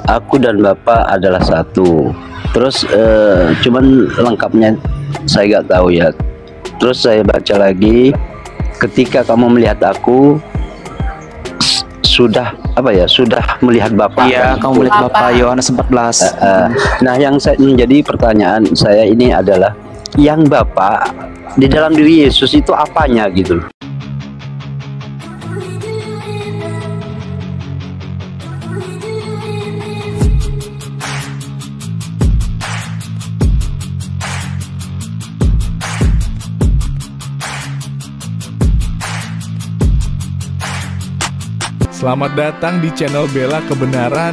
Aku dan Bapak adalah satu. Terus cuman lengkapnya saya nggak tahu ya. Terus saya baca lagi, ketika kamu melihat aku sudah sudah melihat Bapak. Iya, kamu melihat Bapak, Yohanes 14. Nah, yang menjadi pertanyaan saya ini adalah, yang Bapak di dalam diri Yesus itu apanya gitu loh. Selamat datang di channel Bela Kebenaran.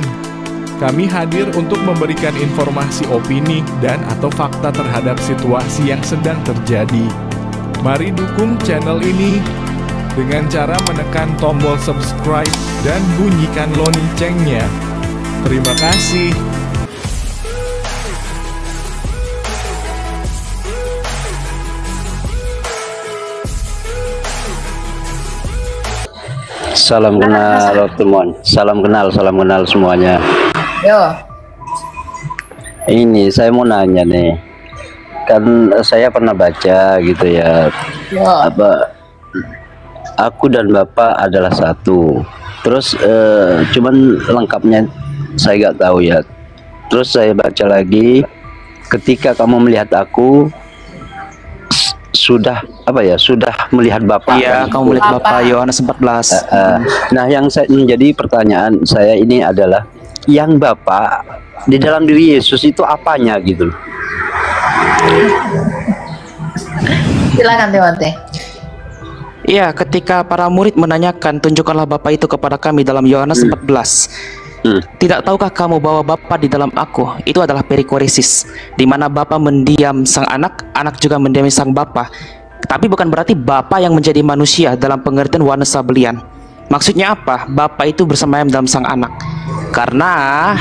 Kami hadir untuk memberikan informasi opini dan atau fakta terhadap situasi yang sedang terjadi. Mari dukung channel ini dengan cara menekan tombol subscribe dan bunyikan loncengnya. Terima kasih. Salam kenal teman, salam kenal semuanya. Yo. Ini saya mau nanya nih, kan saya pernah baca gitu ya, aku dan Bapak adalah satu. Terus cuman lengkapnya saya nggak tahu ya. Terus saya baca lagi, ketika kamu melihat aku sudah melihat Bapak. Iya, kamu melihat Bapak, Yohanes 14. Nah, yang menjadi pertanyaan saya ini adalah, yang Bapak di dalam diri Yesus itu apanya gitu loh. Silakan Timothy. Iya, ketika para murid menanyakan, tunjukkanlah Bapak itu kepada kami dalam Yohanes 14. Tidak tahukah kamu bahwa Bapa di dalam aku itu adalah perikoresis, di mana Bapa mendiam sang anak, anak juga mendiami sang Bapa. Tapi bukan berarti Bapa yang menjadi manusia dalam pengertian Yohanes Sabelian. Maksudnya apa? Bapa itu bersemayam dalam sang anak, karena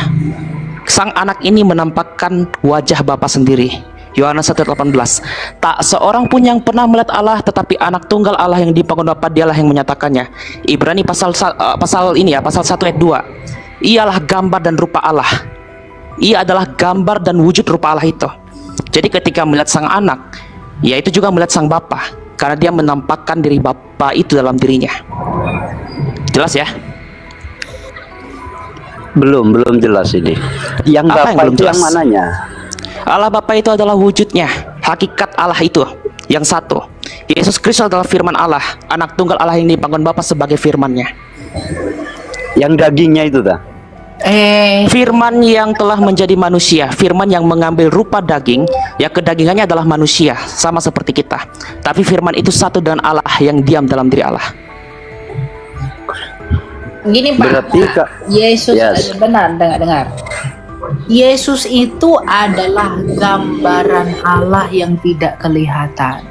sang anak ini menampakkan wajah Bapa sendiri. Yohanes 1:18. Tak seorang pun yang pernah melihat Allah, tetapi anak tunggal Allah yang dipanggung Bapa, dialah yang menyatakannya. Ibrani pasal 1 ayat 2. Ialah gambar dan rupa Allah. Ia adalah gambar dan wujud rupa Allah itu. Jadi ketika melihat sang anak, yaitu juga melihat sang Bapa, karena dia menampakkan diri Bapa itu dalam dirinya. Jelas ya? Belum jelas ini. Yang Bapak itu yang mananya? Allah Bapa itu adalah wujudnya, hakikat Allah itu yang satu. Yesus Kristus adalah firman Allah, anak tunggal Allah yang dipanggung Bapa sebagai firman-Nya. Yang dagingnya itu dah. Firman yang telah menjadi manusia, firman yang mengambil rupa daging, ya kedagingannya adalah manusia, sama seperti kita. Tapi firman itu satu dengan Allah yang diam dalam diri Allah. Gini Pak, berarti Yesus benar, dengar. Yesus itu adalah gambaran Allah yang tidak kelihatan.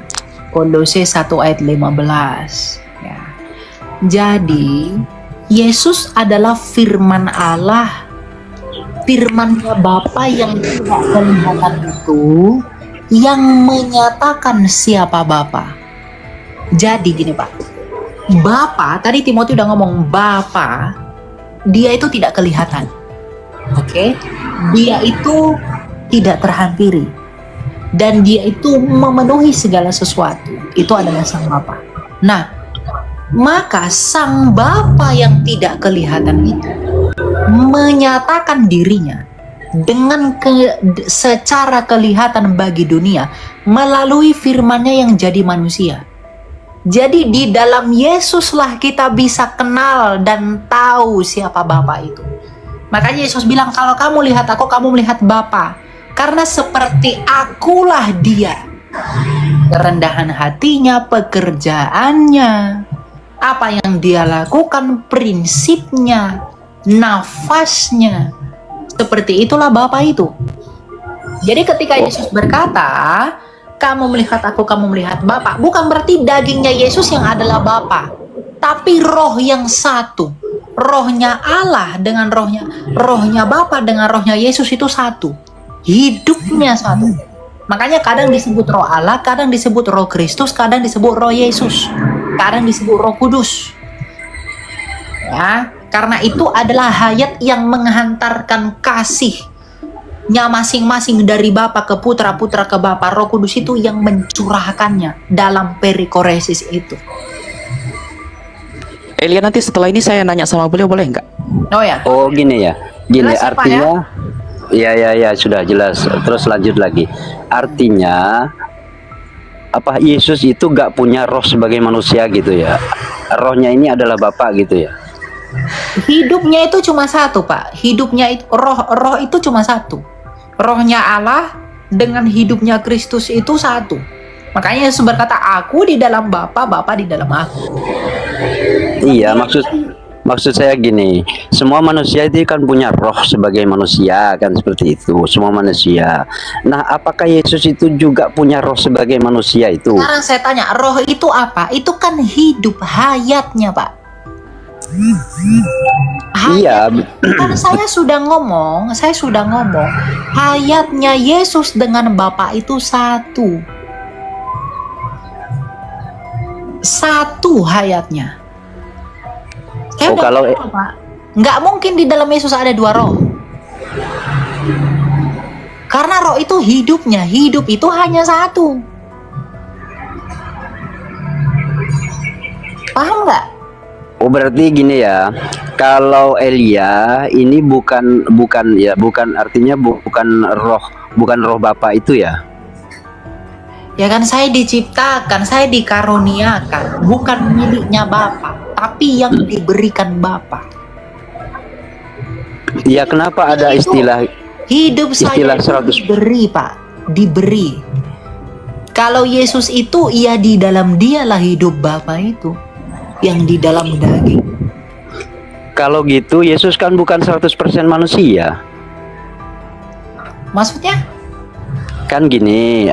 Kolose 1 ayat 15. Ya. Jadi Yesus adalah firman Allah, firman-Nya Bapa yang tidak kelihatan itu, yang menyatakan siapa Bapa. Jadi gini Pak, Bapa, tadi Timothy udah ngomong Bapa, dia itu tidak kelihatan. Oke? Dia itu tidak terhampiri. Dan dia itu memenuhi segala sesuatu. Itu adalah sang Bapa. Nah, maka sang Bapa yang tidak kelihatan itu menyatakan dirinya dengan secara kelihatan bagi dunia melalui firman-Nya yang jadi manusia. Jadi di dalam Yesuslah kita bisa kenal dan tahu siapa Bapa itu. Makanya Yesus bilang, kalau kamu lihat aku, kamu melihat Bapa. Karena seperti akulah dia. Kerendahan hatinya, pekerjaannya, apa yang dia lakukan, prinsipnya, nafasnya, seperti itulah Bapa itu. Jadi ketika Yesus berkata, kamu melihat aku, kamu melihat Bapa, bukan berarti dagingnya Yesus yang adalah Bapa, tapi roh yang satu. Rohnya Allah dengan rohnya Bapa dengan rohnya Yesus itu satu. Hidupnya satu. Makanya kadang disebut roh Allah, kadang disebut roh Kristus, kadang disebut roh Yesus, kadang disebut roh Kudus. Ya, Karena itu adalah hayat yang menghantarkan kasihnya masing-masing dari Bapa ke Putra, Putra ke Bapa. Roh Kudus itu yang mencurahkannya dalam perikoresis itu. Elia, nanti setelah ini saya nanya sama beliau, boleh nggak? Oh ya. Oh gini ya, gini Jelas ya, Pak, artinya, ya sudah jelas. Terus lanjut lagi, artinya apa? Yesus itu gak punya roh sebagai manusia gitu ya? Rohnya ini adalah Bapa gitu ya? Hidupnya itu cuma satu, Pak. Hidupnya itu roh itu cuma satu. Rohnya Allah dengan hidupnya Kristus itu satu. Makanya Yesus berkata, aku di dalam Bapa, Bapa di dalam aku. Iya, maksud saya gini, semua manusia itu kan punya roh sebagai manusia, kan seperti itu, semua manusia. Nah, apakah Yesus itu juga punya roh sebagai manusia itu? Sekarang saya tanya, roh itu apa? Itu kan hidup, hayatnya, Pak. Iya. Kan saya sudah ngomong, hayatnya Yesus dengan Bapa itu satu. Satu hayatnya. Oh, kalau Pak, nggak mungkin di dalam Yesus ada dua roh. Karena roh itu hidupnya, hidup itu hanya satu. Paham nggak? oh berarti gini ya, kalau Elia ini bukan artinya bukan roh Bapa itu ya? Ya kan saya diciptakan, saya dikaruniakan, bukan miliknya Bapa, tapi yang diberikan Bapa. Ya kenapa ada istilah hidup saya istilah 100 diberi, Pak, diberi. Kalau Yesus itu, ia di dalam dialah hidup Bapa itu, yang di dalam daging. Kalau gitu Yesus kan bukan 100% manusia. Maksudnya? Kan gini,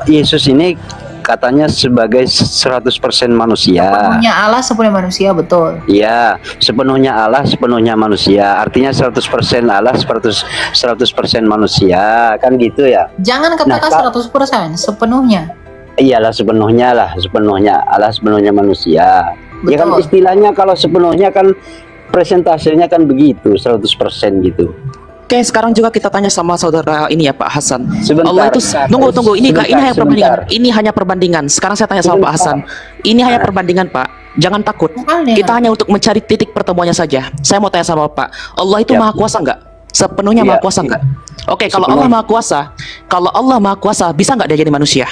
Yesus ini katanya sebagai 100% manusia. Sepenuhnya Allah, sepenuhnya manusia, betul. Iya, sepenuhnya Allah, sepenuhnya manusia. Artinya 100% Allah, 100% manusia, kan gitu ya. Jangan katakan 100%, sepenuhnya. Iyalah sepenuhnya Allah, sepenuhnya manusia. Betul. Ya kan istilahnya kalau sepenuhnya kan presentasenya kan begitu, 100% gitu. Oke, sekarang juga kita tanya sama saudara ini ya, Pak Hasan. Sebentar, Allah itu tunggu ini sebentar, hanya perbandingan. sebentar. Ini hanya perbandingan. Sekarang saya tanya sama Pak Hasan. Ini hanya perbandingan, Pak. Jangan takut. Kita hanya untuk mencari titik pertemuannya saja. Saya mau tanya sama Pak. Allah itu Ya. maha kuasa nggak? Sepenuhnya Ya. maha kuasa nggak? Oke, kalau Allah maha kuasa, bisa nggak dia jadi manusia?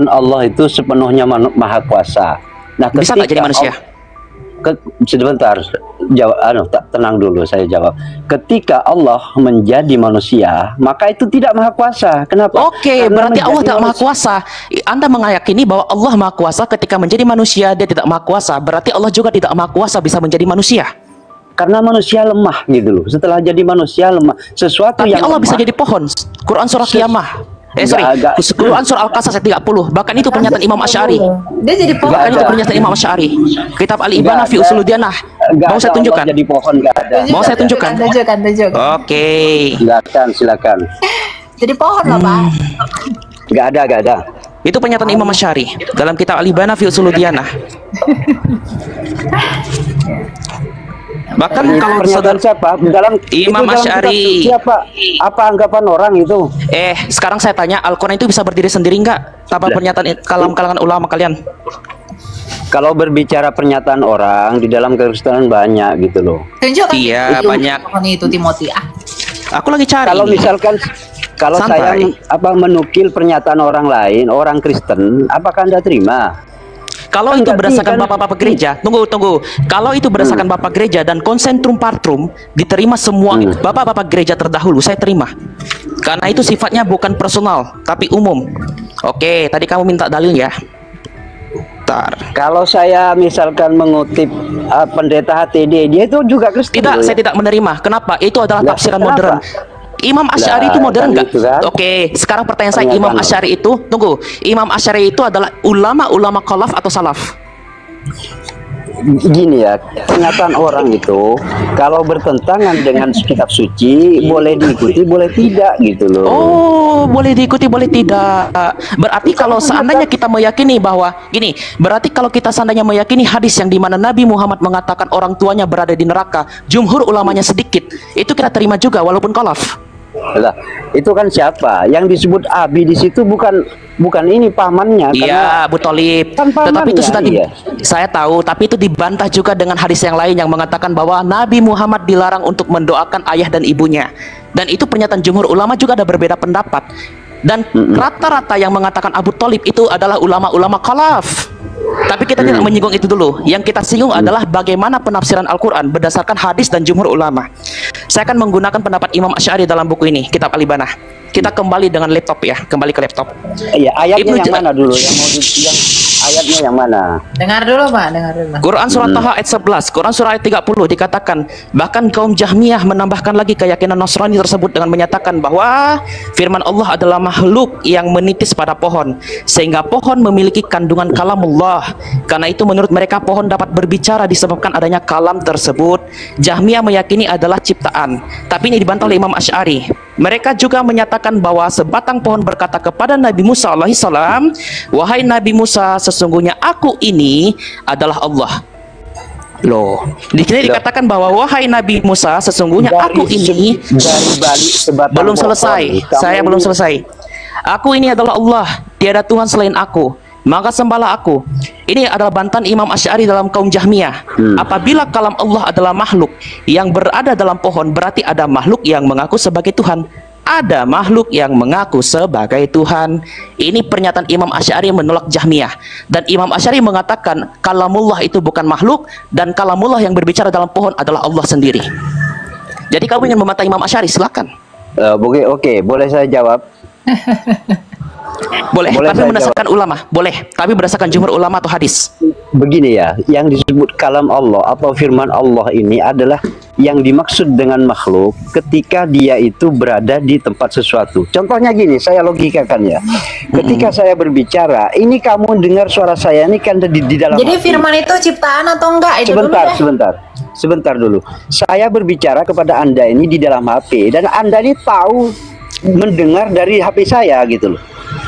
Allah itu sepenuhnya maha kuasa. Nah, Bisa nggak jadi manusia? Sebentar, tenang dulu, saya jawab. Ketika Allah menjadi manusia, maka itu tidak maha kuasa. Kenapa? Oke, berarti Allah tidak maha kuasa. Anda meyakini bahwa Allah maha kuasa ketika menjadi manusia, dia tidak maha kuasa. Berarti Allah juga tidak maha kuasa bisa menjadi manusia. Karena manusia lemah gitu loh. Setelah jadi manusia lemah, sesuatu Tapi yang Allah lemah, bisa jadi pohon. Quran surah Qiyamah. Quran surah Al-Qasas ayat 30. Bahkan itu pernyataan Imam Asy'ari. Dia jadi pohon. Bahkan itu pernyataan Imam Asy'ari. Kitab Al-Ibana fi Usuluddinah. Mau saya tunjukkan? jadi pohon, nggak ada. Mau saya tunjukkan? Tunjukkan. Oke. Silakan. Jadi pohon lah, Pak. Nggak ada. Itu pernyataan Imam Asy'ari dalam kitab Al-Ibana fi Usuluddinah. Bahkan kalau Pernyataan siapa? Dalam Imam itu dalam Asy'ari. kitab siapa? Apa anggapan orang itu? Sekarang saya tanya, Al-Quran itu bisa berdiri sendiri nggak? Tanpa pernyataan kalangan ulama kalian? Kalau berbicara pernyataan orang di dalam kekristenan banyak gitu loh. Tunjukkan. Iya, Itu, banyak. pohon itu Timothy. Aku lagi cari. Kalau ini. misalkan saya Santai. menukil pernyataan orang lain, orang Kristen, apakah Anda terima? Kalau Kan itu nggak berdasarkan kan? bapak-bapak gereja, tunggu. Kalau itu berdasarkan bapak gereja dan konsentrum partrum diterima semua bapak-bapak gereja terdahulu, saya terima. Karena itu sifatnya bukan personal, tapi umum. Oke, tadi kamu minta dalil ya. Bentar. Kalau saya misalkan mengutip pendeta HTD, dia itu juga Kristen. Tidak, loh, saya ya? tidak menerima. Kenapa? Itu adalah Lah, tafsiran kenapa? modern. Imam Asy'ari itu modern kan nggak? gitu kan? Oke, sekarang pertanyaan saya, Pernyataan Imam Asy'ari itu, Imam Asy'ari itu adalah ulama khalaf atau salaf? gini ya, pernyataan orang itu kalau bertentangan dengan kitab suci boleh diikuti, boleh tidak gitu loh. Oh, boleh diikuti, boleh tidak. Berarti kalau seandainya kita meyakini bahwa gini, berarti kalau kita seandainya meyakini hadis yang dimana Nabi Muhammad mengatakan orang tuanya berada di neraka, jumhur ulamanya sedikit, itu kita terima juga walaupun kolaf. Lah, itu kan siapa? Yang disebut Abi di situ bukan ini pamannya. Iya, Abu Thalib. Kan Tetapi itu sudah iya. Saya tahu, tapi itu dibantah juga dengan hadis yang lain yang mengatakan bahwa Nabi Muhammad dilarang untuk mendoakan ayah dan ibunya. Dan itu pernyataan jumhur ulama juga ada berbeda pendapat. Dan rata-rata yang mengatakan Abu Thalib itu adalah ulama-ulama khalaf. Tapi kita tidak menyinggung itu dulu. Yang kita singgung adalah bagaimana penafsiran Al-Quran berdasarkan hadis dan jumhur ulama. Saya akan menggunakan pendapat Imam Asy'ari dalam buku ini, Kitab Al-Ibanah. Kita kembali dengan laptop ya, kembali ke laptop. Iya, ayatnya yang mana dulu? Yang ayatnya yang mana? Dengar dulu Pak, dengar dulu. Quran surah Taha ayat 11, Quran surah ayat 30 dikatakan, bahkan kaum Jahmiyah menambahkan lagi keyakinan Nasrani tersebut dengan menyatakan bahwa firman Allah adalah makhluk yang menitis pada pohon, sehingga pohon memiliki kandungan kalamullah. Karena itu menurut mereka pohon dapat berbicara disebabkan adanya kalam tersebut. Jahmiyah meyakini adalah ciptaan, tapi ini dibantah oleh Imam Asy'ari. Mereka juga menyatakan bahwa sebatang pohon berkata kepada Nabi Musa alaihissalam, wahai Nabi Musa, sesungguhnya aku ini adalah Allah. Loh, di sini dikatakan bahwa wahai Nabi Musa, sesungguhnya aku ini dari balik sebatang belum pohon. selesai. Saya belum selesai. Aku ini adalah Allah, tiada Tuhan selain aku, maka sembahlah aku. Ini adalah bantahan Imam Asy'ari dalam kaum Jahmiyah. Apabila kalam Allah adalah makhluk yang berada dalam pohon, berarti ada makhluk yang mengaku sebagai Tuhan. Ada makhluk yang mengaku sebagai Tuhan. Ini pernyataan Imam Asy'ari menolak Jahmiyah. Dan Imam Asy'ari mengatakan kalamullah itu bukan makhluk, dan kalamullah yang berbicara dalam pohon adalah Allah sendiri. Jadi kamu ingin membantah Imam Asy'ari, silakan. Oke, boleh saya jawab? Boleh, tapi berdasarkan ulama, boleh, tapi berdasarkan jumhur ulama atau hadis. Begini ya, yang disebut kalam Allah atau firman Allah ini adalah yang dimaksud dengan makhluk ketika dia itu berada di tempat sesuatu. Contohnya gini, saya logikakan ya. Ketika saya berbicara, ini kamu dengar suara saya ini kan di dalam. Jadi hati. firman itu ciptaan atau enggak? Itu Sebentar dulu. Saya berbicara kepada Anda ini di dalam HP dan Anda ini tahu mendengar dari HP saya gitu loh.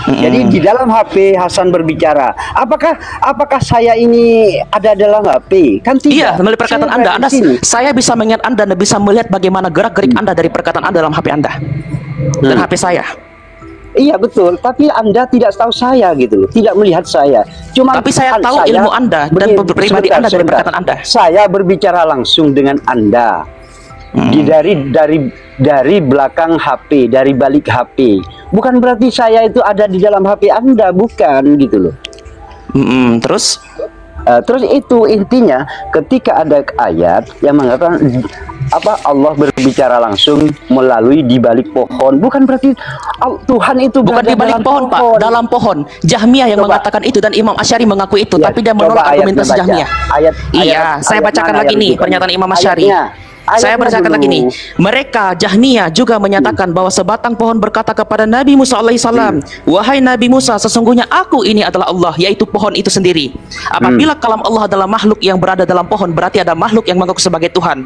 Jadi di dalam HP Hasan berbicara. Apakah saya ini ada dalam HP? Kan tidak. Iya, melalui perkataan Anda. Saya bisa mengingat Anda dan bisa melihat bagaimana gerak-gerik Anda dari perkataan Anda dalam HP Anda dan HP saya. Iya betul, tapi Anda tidak tahu saya gitu loh, tidak melihat saya. Tapi saya tahu ilmu Anda dan pribadi Anda dari perkataan Anda. Saya berbicara langsung dengan Anda. Dari belakang HP, dari balik HP. Bukan berarti saya itu ada di dalam HP Anda, bukan gitu loh. Terus itu intinya ketika ada ayat yang mengatakan Allah berbicara langsung melalui di balik pohon, bukan berarti Tuhan itu bukan di balik pohon, Pak, dalam pohon. Jahmiyah yang mengatakan itu dan Imam Asy'ari mengaku itu, tapi dia menolak argumentasi Jahmiyah. Saya bacakan lagi nih pernyataan Imam Asy'ari. Saya bacakan lagi nih. Mereka Jahmiyah juga menyatakan bahwa sebatang pohon berkata kepada Nabi Musa alaihissalam, wahai Nabi Musa, sesungguhnya aku ini adalah Allah, yaitu pohon itu sendiri. Apabila kalam Allah adalah makhluk yang berada dalam pohon, berarti ada makhluk yang mengaku sebagai Tuhan.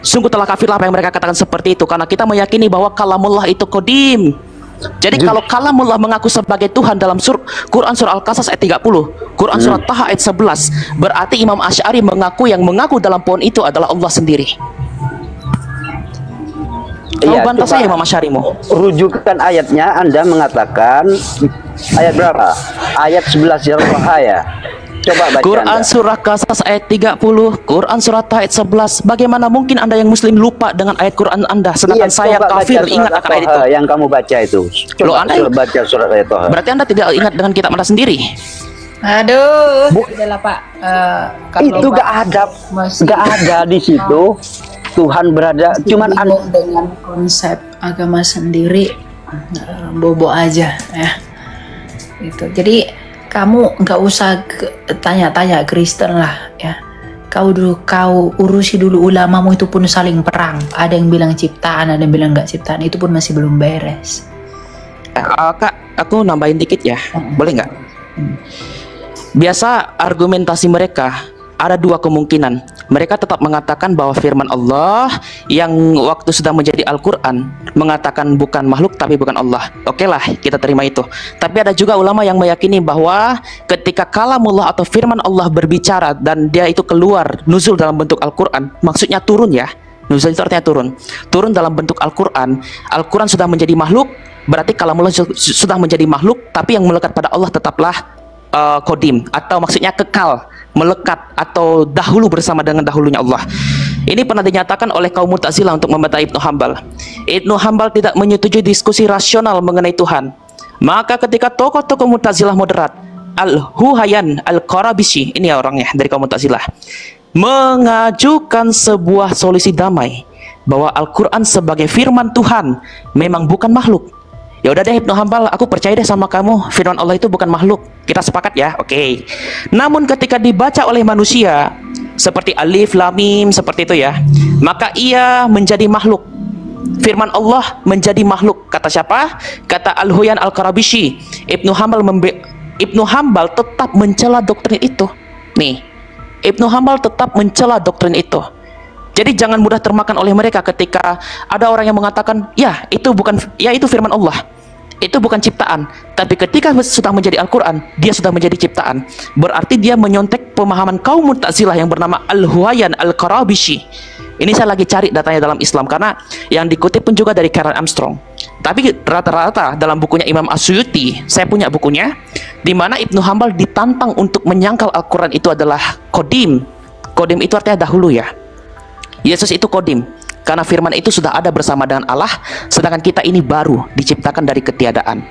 Sungguh telah kafirlah apa yang mereka katakan seperti itu, karena kita meyakini bahwa kalamullah itu qadim. Jadi kalau kalamullah mengaku sebagai Tuhan dalam Quran surah Al-Qasas ayat 30, Quran surah Taha ayat 11, berarti Imam Asy'ari mengaku yang mengaku dalam pohon itu adalah Allah sendiri. Kamu bantah saya Imam Asy'arimu. Rujukan ayatnya Anda mengatakan ayat berapa? Ayat 11 ya. Coba baca Quran Anda. surah Qasas ayat 30, Quran surah Taha ayat 11. Bagaimana mungkin Anda yang muslim lupa dengan ayat Quran Anda, sedangkan saya kafir ingat akan ayat itu. Yang kamu baca itu. Coba baca surat ayat Taha. Berarti Anda tidak ingat dengan kitab Anda sendiri. Aduh, udahlah Pak. Itu gak ada di situ. Tuhan berada, cuman dengan konsep agama sendiri, bobo aja ya. Itu. Jadi kamu nggak usah tanya-tanya Kristen lah ya. Kau urusi dulu ulamamu, itu pun saling perang. Ada yang bilang ciptaan, ada yang bilang nggak ciptaan. Itu pun masih belum beres. Kak, aku nambahin dikit ya, boleh nggak? Biasa argumentasi mereka ada dua kemungkinan. Mereka tetap mengatakan bahwa firman Allah yang waktu sudah menjadi Al-Quran mengatakan bukan makhluk tapi bukan Allah. Oke lah, kita terima itu. Tapi ada juga ulama yang meyakini bahwa ketika kalamullah atau firman Allah berbicara dan dia itu keluar nuzul dalam bentuk Al-Quran, maksudnya turun ya. Nuzul itu artinya turun. Turun dalam bentuk Al-Quran. Al-Quran sudah menjadi makhluk, berarti kalamullah sudah menjadi makhluk, tapi yang melekat pada Allah tetaplah kodim, atau maksudnya kekal, melekat atau dahulu bersama dengan dahulunya Allah. Ini pernah dinyatakan oleh kaum Mu'tazilah untuk membantah Ibnu Hanbal. Ibnu Hanbal tidak menyetujui diskusi rasional mengenai Tuhan. Maka ketika tokoh-tokoh Mu'tazilah moderat, Al-Huhayan Al-Qarabisi, ini orangnya dari kaum Mu'tazilah, mengajukan sebuah solusi damai bahwa Al-Quran sebagai firman Tuhan memang bukan makhluk. Ya udah deh Ibnu Hanbal, aku percaya deh sama kamu, firman Allah itu bukan makhluk. Kita sepakat ya, oke. Namun ketika dibaca oleh manusia seperti alif, lam, mim, seperti itu ya, maka ia menjadi makhluk. Firman Allah menjadi makhluk. Kata siapa? Kata Al-Huyan Al-Qarabisi. Ibnu Hanbal tetap mencela doktrin itu. Nih, Ibnu Hanbal tetap mencela doktrin itu. Jadi jangan mudah termakan oleh mereka ketika ada orang yang mengatakan, ya itu firman Allah, itu bukan ciptaan. Tapi ketika sudah menjadi Al-Quran, dia sudah menjadi ciptaan. Berarti dia menyontek pemahaman kaum Mu'tazilah yang bernama Al-Huwayan Al-Qarabisi. Ini saya lagi cari datanya dalam Islam, karena yang dikutip pun juga dari Karen Armstrong. Tapi rata-rata dalam bukunya Imam As-Suyuti, saya punya bukunya, di mana Ibnu Hanbal ditantang untuk menyangkal Al-Quran itu adalah kodim. Kodim itu artinya dahulu ya. Yesus itu kodim, karena firman itu sudah ada bersama dengan Allah, sedangkan kita ini baru diciptakan dari ketiadaan.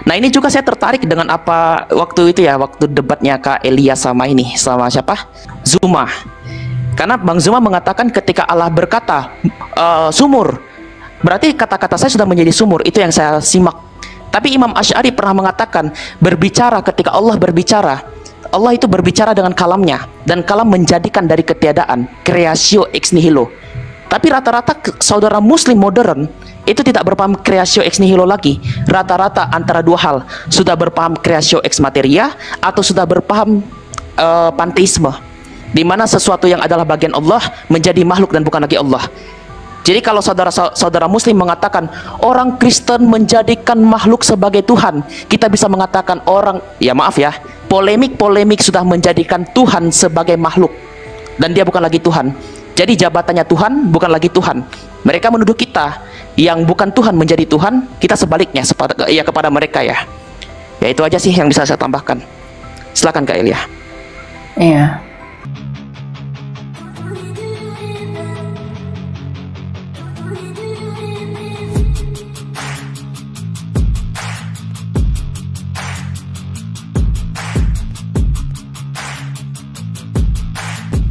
Nah ini juga saya tertarik dengan apa waktu itu ya, waktu debatnya Kak Elia sama siapa? Zuma. Karena Bang Zuma mengatakan ketika Allah berkata sumur, berarti kata-kata saya sudah menjadi sumur. Itu yang saya simak. Tapi Imam Asy'ari pernah mengatakan, berbicara, ketika Allah berbicara, Allah itu berbicara dengan kalamnya, dan kalam menjadikan dari ketiadaan, creatio ex nihilo. Tapi rata-rata saudara muslim modern itu tidak berpaham creatio ex nihilo lagi. Rata-rata antara dua hal, sudah berpaham creatio ex materia atau sudah berpaham panteisme, di mana sesuatu yang adalah bagian Allah menjadi makhluk dan bukan lagi Allah. Jadi kalau saudara muslim mengatakan orang Kristen menjadikan makhluk sebagai Tuhan, kita bisa mengatakan orang, ya maaf ya, polemik sudah menjadikan Tuhan sebagai makhluk, dan dia bukan lagi Tuhan. Jadi jabatannya Tuhan bukan lagi Tuhan. Mereka menuduh kita yang bukan Tuhan menjadi Tuhan, kita sebaliknya kepada mereka ya. Ya itu aja sih yang bisa saya tambahkan. Silakan Kak Elia. Iya.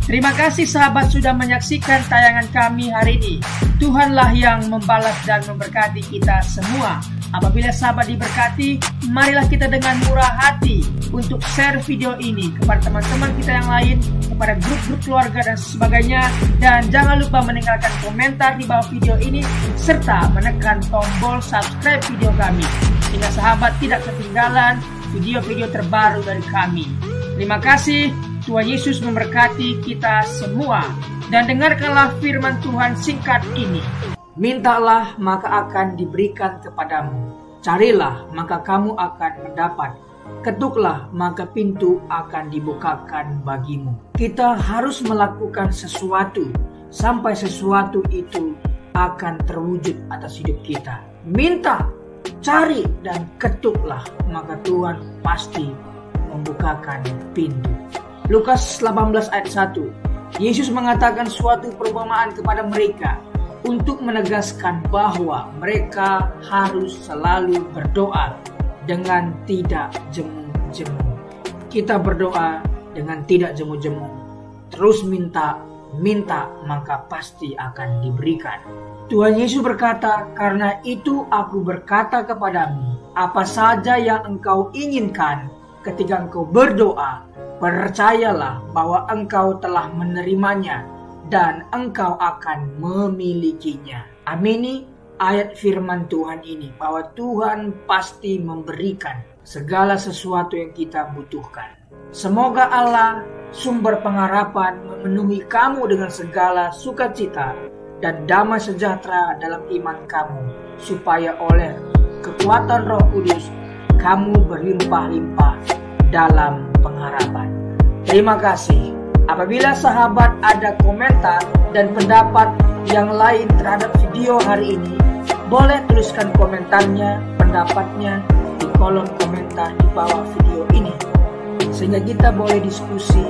Terima kasih sahabat sudah menyaksikan tayangan kami hari ini. Tuhanlah yang membalas dan memberkati kita semua. Apabila sahabat diberkati, marilah kita dengan murah hati untuk share video ini kepada teman-teman kita yang lain, kepada grup-grup keluarga dan sebagainya. Dan jangan lupa meninggalkan komentar di bawah video ini, serta menekan tombol subscribe video kami, sehingga sahabat tidak ketinggalan video-video terbaru dari kami. Terima kasih. Tuhan Yesus memberkati kita semua. Dan dengarkanlah firman Tuhan singkat ini. Mintalah maka akan diberikan kepadamu. Carilah maka kamu akan mendapat. Ketuklah maka pintu akan dibukakan bagimu. Kita harus melakukan sesuatu sampai sesuatu itu akan terwujud atas hidup kita. Minta, cari, dan ketuklah maka Tuhan pasti membukakan pintu. Lukas 18 ayat 1. Yesus mengatakan suatu perumpamaan kepada mereka untuk menegaskan bahwa mereka harus selalu berdoa dengan tidak jemu-jemu. Kita berdoa dengan tidak jemu-jemu. Terus minta maka pasti akan diberikan. Tuhan Yesus berkata, karena itu aku berkata kepadamu, apa saja yang engkau inginkan ketika engkau berdoa, percayalah bahwa engkau telah menerimanya dan engkau akan memilikinya. Amini ayat firman Tuhan ini, bahwa Tuhan pasti memberikan segala sesuatu yang kita butuhkan. Semoga Allah sumber pengharapan memenuhi kamu dengan segala sukacita dan damai sejahtera dalam iman kamu, supaya oleh kekuatan Roh Kudus kamu berlimpah-limpah dalam pengharapan. Terima kasih. Apabila sahabat ada komentar dan pendapat yang lain terhadap video hari ini, boleh tuliskan komentarnya, pendapatnya di kolom komentar di bawah video ini, sehingga kita boleh diskusi